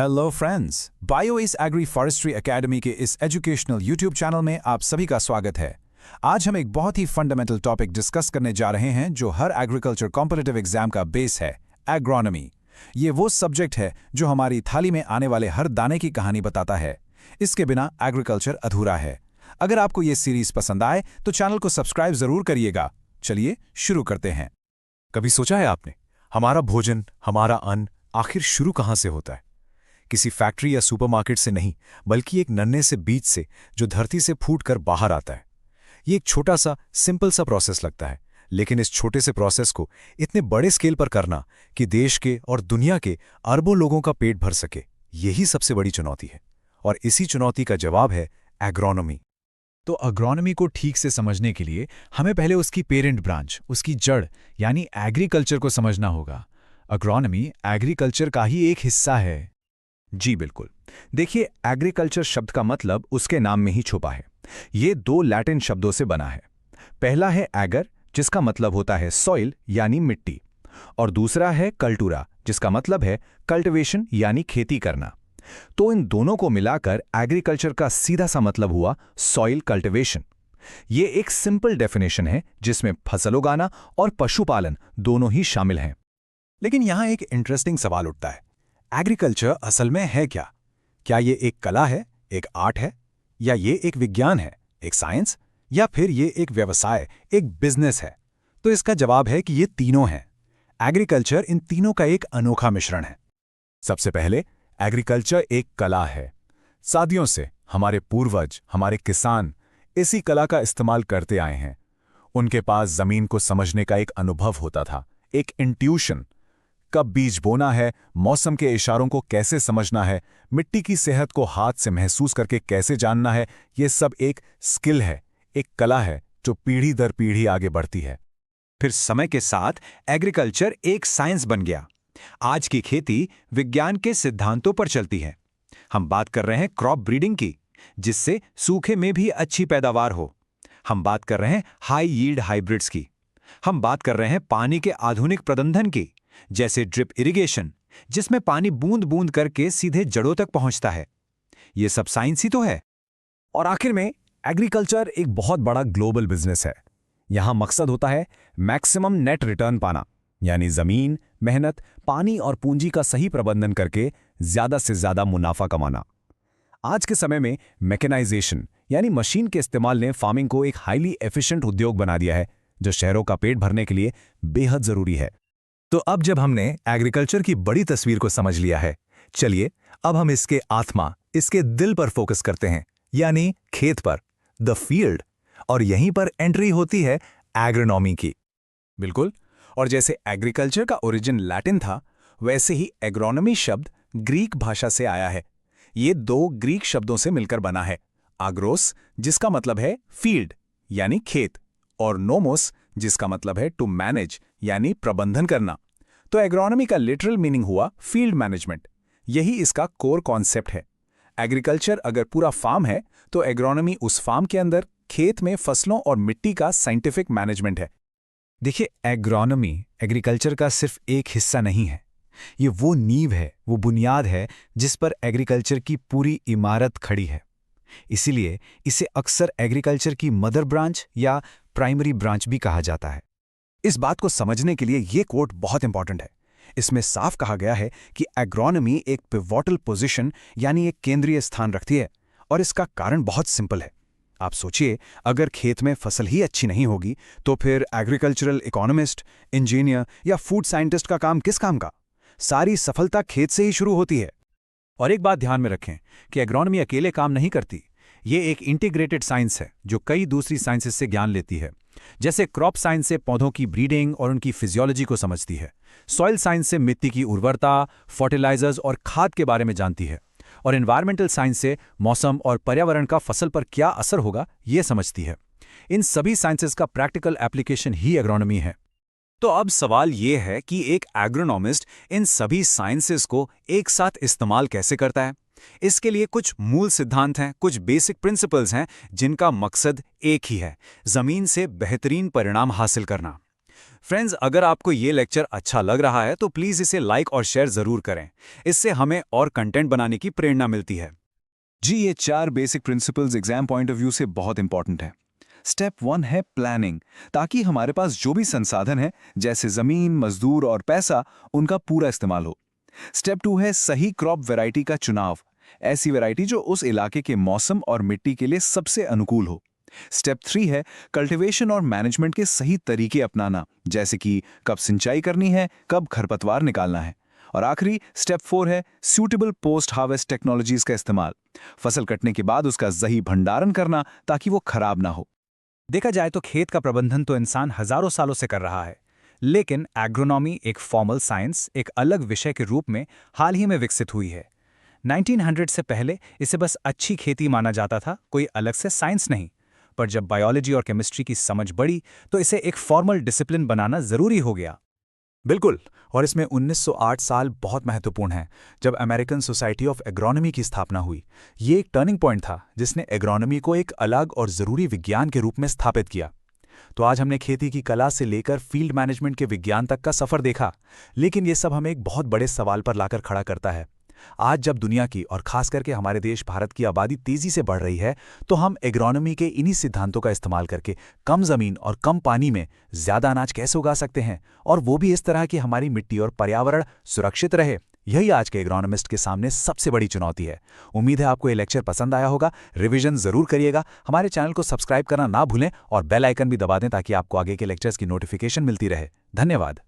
Hello friends, bio इस agree forestry academy के इस एजुकेशनल यूट्यूब चैनल में आप सभी का स्वागत है। आज हम एक बहुत ही फंडामेंटल टॉपिक डिस्कस करने जा रहे हैं जो हर एग्रीकल्चर कॉम्पिटिटिव एग्जाम का बेस है, एग्रोनॉमी। ये वो सब्जेक्ट है जो हमारी थाली में आने वाले हर दाने की कहानी बताता है। इसके बिना एग्रीकल्चर अधूरा है। अगर आपको ये सीरीज पसंद आए तो चैनल को सब्सक्राइब जरूर करिएगा। चलिए शुरू करते हैं। कभी सोचा है आपने, हमारा भोजन, हमारा अन्न आखिर शुरू कहाँ से होता है? किसी फैक्ट्री या सुपरमार्केट से नहीं, बल्कि एक नन्हे से बीज से जो धरती से फूटकर बाहर आता है। ये एक छोटा सा सिंपल सा प्रोसेस लगता है, लेकिन इस छोटे से प्रोसेस को इतने बड़े स्केल पर करना कि देश के और दुनिया के अरबों लोगों का पेट भर सके, यही सबसे बड़ी चुनौती है। और इसी चुनौती का जवाब है एग्रोनॉमी। तो एग्रोनॉमी को ठीक से समझने के लिए हमें पहले उसकी पेरेंट ब्रांच, उसकी जड़ यानी एग्रीकल्चर को समझना होगा। एग्रोनॉमी एग्रीकल्चर का ही एक हिस्सा है। जी बिल्कुल। देखिए, एग्रीकल्चर शब्द का मतलब उसके नाम में ही छुपा है। ये दो लैटिन शब्दों से बना है। पहला है एगर, जिसका मतलब होता है सॉइल यानी मिट्टी, और दूसरा है कल्टूरा, जिसका मतलब है कल्टिवेशन यानी खेती करना। तो इन दोनों को मिलाकर एग्रीकल्चर का सीधा सा मतलब हुआ सॉइल कल्टिवेशन। ये एक सिंपल डेफिनेशन है जिसमें फसल उगाना और पशुपालन दोनों ही शामिल हैं। लेकिन यहां एक इंटरेस्टिंग सवाल उठता है, एग्रीकल्चर असल में है क्या? क्या ये एक कला है, एक आर्ट है, या ये एक विज्ञान है, एक साइंस, या फिर ये एक व्यवसाय, एक बिजनेस है? तो इसका जवाब है कि ये तीनों हैं। एग्रीकल्चर इन तीनों का एक अनोखा मिश्रण है। सबसे पहले, एग्रीकल्चर एक कला है। सदियों से हमारे पूर्वज, हमारे किसान इसी कला का इस्तेमाल करते आए हैं। उनके पास जमीन को समझने का एक अनुभव होता था, एक इंट्यूशन। कब बीज बोना है, मौसम के इशारों को कैसे समझना है, मिट्टी की सेहत को हाथ से महसूस करके कैसे जानना है, ये सब एक स्किल है, एक कला है जो पीढ़ी दर पीढ़ी आगे बढ़ती है। फिर समय के साथ एग्रीकल्चर एक साइंस बन गया। आज की खेती विज्ञान के सिद्धांतों पर चलती है। हम बात कर रहे हैं क्रॉप ब्रीडिंग की, जिससे सूखे में भी अच्छी पैदावार हो। हम बात कर रहे हैं हाई यील्ड हाइब्रिड्स की। हम बात कर रहे हैं पानी के आधुनिक प्रबंधन की, जैसे ड्रिप इरिगेशन, जिसमें पानी बूंद बूंद करके सीधे जड़ों तक पहुंचता है। ये सब साइंस ही तो है। और आखिर में, एग्रीकल्चर एक बहुत बड़ा ग्लोबल बिजनेस है। यहां मकसद होता है मैक्सिमम नेट रिटर्न पाना, यानी जमीन, मेहनत, पानी और पूंजी का सही प्रबंधन करके ज्यादा से ज्यादा मुनाफा कमाना। आज के समय में मैकेनाइजेशन यानी मशीन के इस्तेमाल ने फार्मिंग को एक हाईली एफिशिएंट उद्योग बना दिया है, जो शहरों का पेट भरने के लिए बेहद जरूरी है। तो अब जब हमने एग्रीकल्चर की बड़ी तस्वीर को समझ लिया है, चलिए अब हम इसके आत्मा, इसके दिल पर फोकस करते हैं, यानी खेत पर, द फील्ड। और यहीं पर एंट्री होती है एग्रोनॉमी की। बिल्कुल। और जैसे एग्रीकल्चर का ओरिजिन लैटिन था, वैसे ही एग्रोनॉमी शब्द ग्रीक भाषा से आया है। ये दो ग्रीक शब्दों से मिलकर बना है, आग्रोस, जिसका मतलब है फील्ड यानी खेत, और नोमोस, जिसका मतलब है टू मैनेज यानी प्रबंधन करना। तो एग्रोनॉमी का लिटरल मीनिंग हुआ फील्ड मैनेजमेंट। यही इसका कोर कॉन्सेप्ट है। एग्रीकल्चर अगर पूरा फार्म है, तो एग्रोनॉमी उस फार्म के अंदर खेत में फसलों और मिट्टी का साइंटिफिक मैनेजमेंट है। देखिए, एग्रोनॉमी एग्रीकल्चर का सिर्फ एक हिस्सा नहीं है। ये वो नींव है, वो बुनियाद है जिस पर एग्रीकल्चर की पूरी इमारत खड़ी है। इसीलिए इसे अक्सर एग्रीकल्चर की मदर ब्रांच या प्राइमरी ब्रांच भी कहा जाता है। इस बात को समझने के लिए ये कोट बहुत इंपॉर्टेंट है। इसमें साफ कहा गया है कि एग्रोनॉमी एक पिवोटल पोजीशन यानी एक केंद्रीय स्थान रखती है, और इसका कारण बहुत सिंपल है। आप सोचिए, अगर खेत में फसल ही अच्छी नहीं होगी, तो फिर एग्रीकल्चरल इकोनॉमिस्ट, इंजीनियर या फूड साइंटिस्ट का काम किस काम का? सारी सफलता खेत से ही शुरू होती है। और एक बात ध्यान में रखें कि एग्रोनॉमी अकेले काम नहीं करती। ये एक इंटीग्रेटेड साइंस है जो कई दूसरी साइंसेस से ज्ञान लेती है। जैसे क्रॉप साइंस से पौधों की ब्रीडिंग और उनकी फिजियोलॉजी को समझती है, सॉइल साइंस से मिट्टी की उर्वरता, फर्टिलाइजर्स और खाद के बारे में जानती है, और एनवायरमेंटल साइंस से मौसम और पर्यावरण का फसल पर क्या असर होगा ये समझती है। इन सभी साइंसेस का प्रैक्टिकल एप्लीकेशन ही एग्रोनॉमी है। तो अब सवाल ये है कि एक एग्रोनॉमिस्ट इन सभी साइंसेस को एक साथ इस्तेमाल कैसे करता है? इसके लिए कुछ मूल सिद्धांत हैं, कुछ बेसिक प्रिंसिपल्स हैं जिनका मकसद एक ही है, जमीन से बेहतरीन परिणाम हासिल करना। फ्रेंड्स, अगर आपको ये लेक्चर अच्छा लग रहा है तो प्लीज़ इसे लाइक और शेयर ज़रूर करें। इससे हमें और कंटेंट बनाने की प्रेरणा मिलती है। जी, ये 4 basic principles exam point of view से बहुत इंपॉर्टेंट है। स्टेप 1 है प्लानिंग, ताकि हमारे पास जो भी संसाधन है जैसे जमीन, मजदूर और पैसा, उनका पूरा इस्तेमाल हो। स्टेप 2 है सही क्रॉप वैरायटी का चुनाव, ऐसी वैरायटी जो उस इलाके के मौसम और मिट्टी के लिए सबसे अनुकूल हो। स्टेप 3 है कल्टीवेशन और मैनेजमेंट के सही तरीके अपनाना, जैसे कि कब सिंचाई करनी है, कब खरपतवार निकालना है। और आखिरी स्टेप 4 है सूटेबल पोस्ट हार्वेस्ट टेक्नोलॉजीज का इस्तेमाल, फसल कटने के बाद उसका सही भंडारण करना ताकि वो खराब ना हो। देखा जाए तो खेत का प्रबंधन तो इंसान हजारों सालों से कर रहा है, लेकिन एग्रोनॉमी एक फॉर्मल साइंस, एक अलग विषय के रूप में हाल ही में विकसित हुई है। 1900 से पहले इसे बस अच्छी खेती माना जाता था, कोई अलग से साइंस नहीं। पर जब बायोलॉजी और केमिस्ट्री की समझ बढ़ी तो इसे एक फॉर्मल डिसिप्लिन बनाना जरूरी हो गया। बिल्कुल, और इसमें 1908 साल बहुत महत्वपूर्ण है, जब अमेरिकन सोसाइटी ऑफ एग्रोनॉमी की स्थापना हुई। ये एक टर्निंग पॉइंट था जिसने एग्रोनॉमी को एक अलग और ज़रूरी विज्ञान के रूप में स्थापित किया। तो आज हमने खेती की कला से लेकर फील्ड मैनेजमेंट के विज्ञान तक का सफ़र देखा, लेकिन ये सब हमें एक बहुत बड़े सवाल पर लाकर खड़ा करता है। आज जब दुनिया की और खास करके हमारे देश भारत की आबादी तेजी से बढ़ रही है, तो हम एग्रोनॉमी के इन्हीं सिद्धांतों का इस्तेमाल करके कम जमीन और कम पानी में ज्यादा अनाज कैसे उगा सकते हैं, और वो भी इस तरह कि हमारी मिट्टी और पर्यावरण सुरक्षित रहे। यही आज के एग्रोनॉमिस्ट के सामने सबसे बड़ी चुनौती है। उम्मीद है आपको ये लेक्चर पसंद आया होगा। रिवीजन जरूर करिएगा, हमारे चैनल को सब्सक्राइब करना ना भूलें और बेल आइकन भी दबा दें ताकि आपको आगे के लेक्चर्स की नोटिफिकेशन मिलती रहे। धन्यवाद।